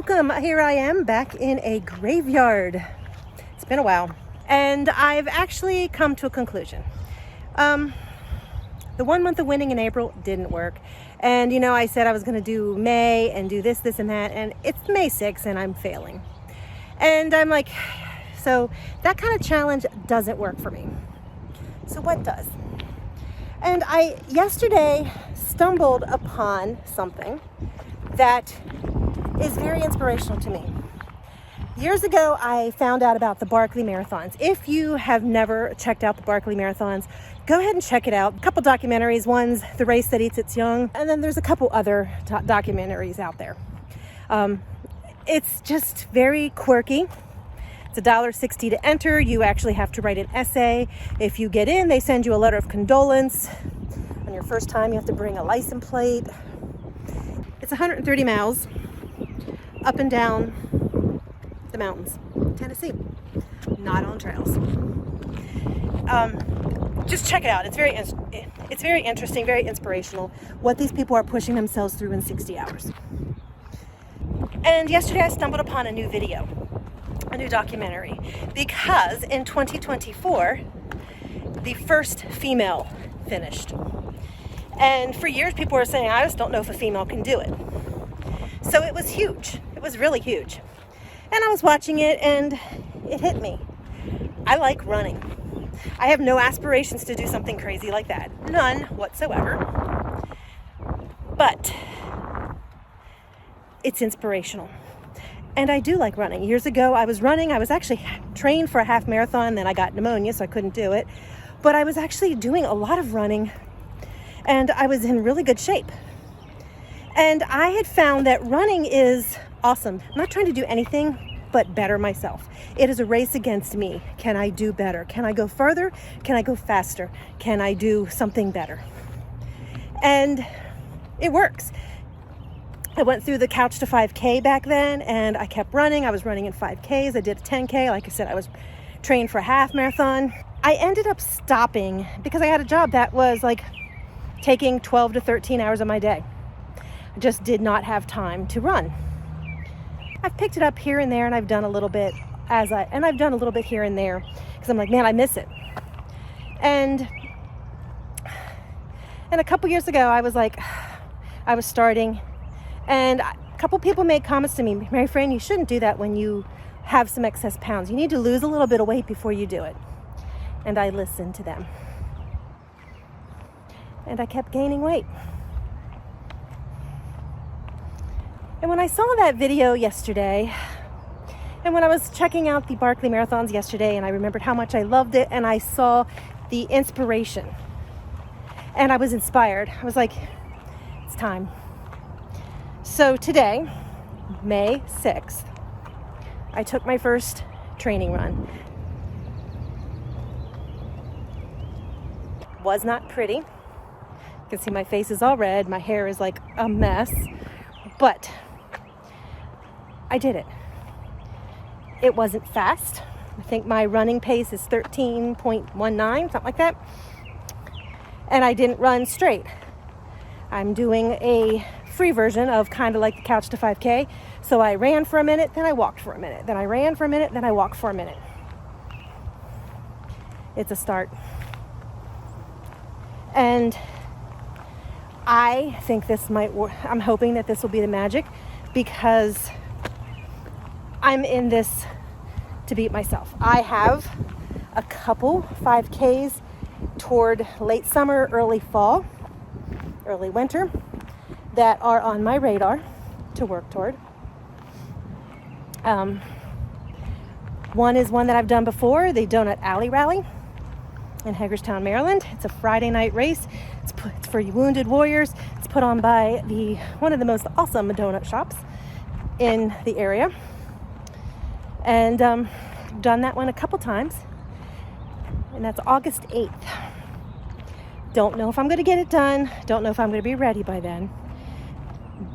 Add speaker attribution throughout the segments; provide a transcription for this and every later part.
Speaker 1: welcome. Here I am back in a graveyard. It's been a while, and I've actually come to a conclusion. The 1 month of winning in April didn't work, and I said I was going to do May and do this and that, and it's May 6th and I'm failing. And I'm like, so that kind of challenge doesn't work for me. So what does? And I yesterday stumbled upon something that is very inspirational to me. Years ago, I found out about the Barkley Marathons. If you have never checked out the Barkley Marathons, go ahead and check it out. A couple documentaries. One's The Race That Eats Its Young, and then there's a couple other documentaries out there. It's just very quirky. It's $1.60 to enter. You actually have to write an essay. If you get in, they send you a letter of condolence. On your first time, you have to bring a license plate. It's 130 miles up and down the mountains, Tennessee, not on trails. Just check it out. It's very interesting, very inspirational what these people are pushing themselves through in 60 hours. And yesterday I stumbled upon a new video, a new documentary, because in 2024 the first female finished. And for years people were saying, I just don't know if a female can do it. So it was huge. It was really huge. And I was watching it and it hit me. I like running. I have no aspirations to do something crazy like that. None whatsoever. But it's inspirational. And I do like running. Years ago I was running. I was actually trained for a half marathon. Then I got pneumonia, so I couldn't do it. But I was actually doing a lot of running. And I was in really good shape. And I had found that running is awesome. I'm not trying to do anything but better myself. It is a race against me. Can I do better? Can I go further? Can I go faster? Can I do something better? And it works. I went through the Couch to 5K back then, and I kept running. I was running in 5Ks. I did a 10K. Like I said, I was trained for a half marathon. I ended up stopping because I had a job that was like taking 12 to 13 hours of my day. I just did not have time to run. I've picked it up here and there, and I've done a little bit I've done a little bit here and there because I'm like, man, I miss it. And a couple years ago, I was starting, and a couple people made comments to me, Mary Fran, you shouldn't do that when you have some excess pounds. You need to lose a little bit of weight before you do it. And I listened to them. And I kept gaining weight. And when I saw that video yesterday, and when I was checking out the Barkley Marathons yesterday, and I remembered how much I loved it, and I saw the inspiration, and I was inspired. I was like, it's time. So today, May 6th, I took my first training run. Was not pretty. You can see my face is all red. My hair is like a mess. But I did it. It wasn't fast. I think my running pace is 13.19, something like that. And I didn't run straight. I'm doing a free version of kind of like the Couch to 5K. So I ran for a minute, then I walked for a minute. Then I ran for a minute, then I walked for a minute. It's a start. And I think this might work. I'm hoping that this will be the magic, because I'm in this to beat myself. I have a couple 5Ks toward late summer, early fall, early winter that are on my radar to work toward. One is one that I've done before, the Donut Alley Rally in Hagerstown, Maryland. It's a Friday night race. It's for wounded warriors. It's put on by one of the most awesome donut shops in the area. And done that one a couple times. And that's August 8th. Don't know if I'm going to get it done. Don't know if I'm going to be ready by then.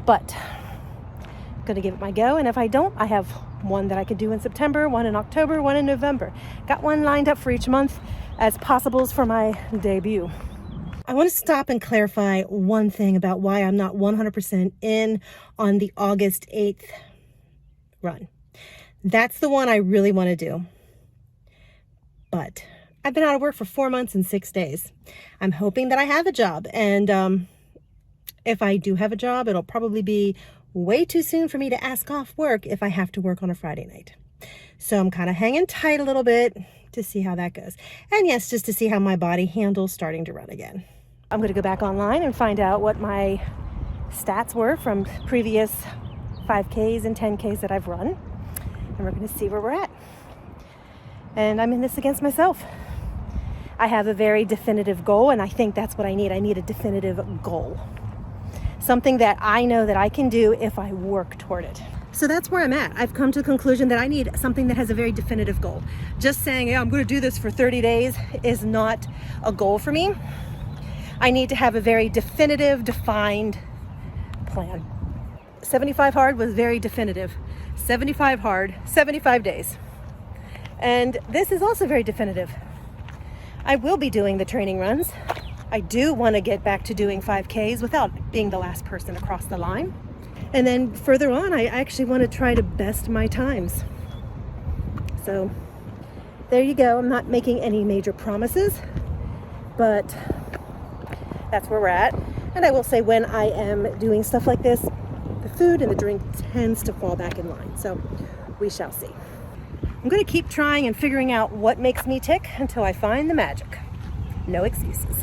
Speaker 1: But I'm going to give it my go. And if I don't, I have one that I could do in September, one in October, one in November. Got one lined up for each month as possibles for my debut. I want to stop and clarify one thing about why I'm not 100% in on the August 8th run. That's the one I really want to do. But I've been out of work for 4 months and 6 days. I'm hoping that I have a job. And if I do have a job, it'll probably be way too soon for me to ask off work if I have to work on a Friday night. So I'm kind of hanging tight a little bit to see how that goes. And yes, just to see how my body handles starting to run again. I'm going to go back online and find out what my stats were from previous 5Ks and 10Ks that I've run. And we're going to see where we're at. And I'm in this against myself. I have a very definitive goal, and I think that's what I need. I need a definitive goal. Something that I know that I can do if I work toward it. So that's where I'm at. I've come to the conclusion that I need something that has a very definitive goal. Just saying, yeah, I'm going to do this for 30 days is not a goal for me. I need to have a very definitive, defined plan. 75 hard was very definitive. 75 hard, 75 days. And this is also very definitive. I will be doing the training runs. I do want to get back to doing 5Ks without being the last person across the line. And then further on, I actually want to try to best my times. So there you go. I'm not making any major promises, but that's where we're at. And I will say when I am doing stuff like this, the food and the drink tends to fall back in line. So we shall see. I'm going to keep trying and figuring out what makes me tick until I find the magic. No excuses.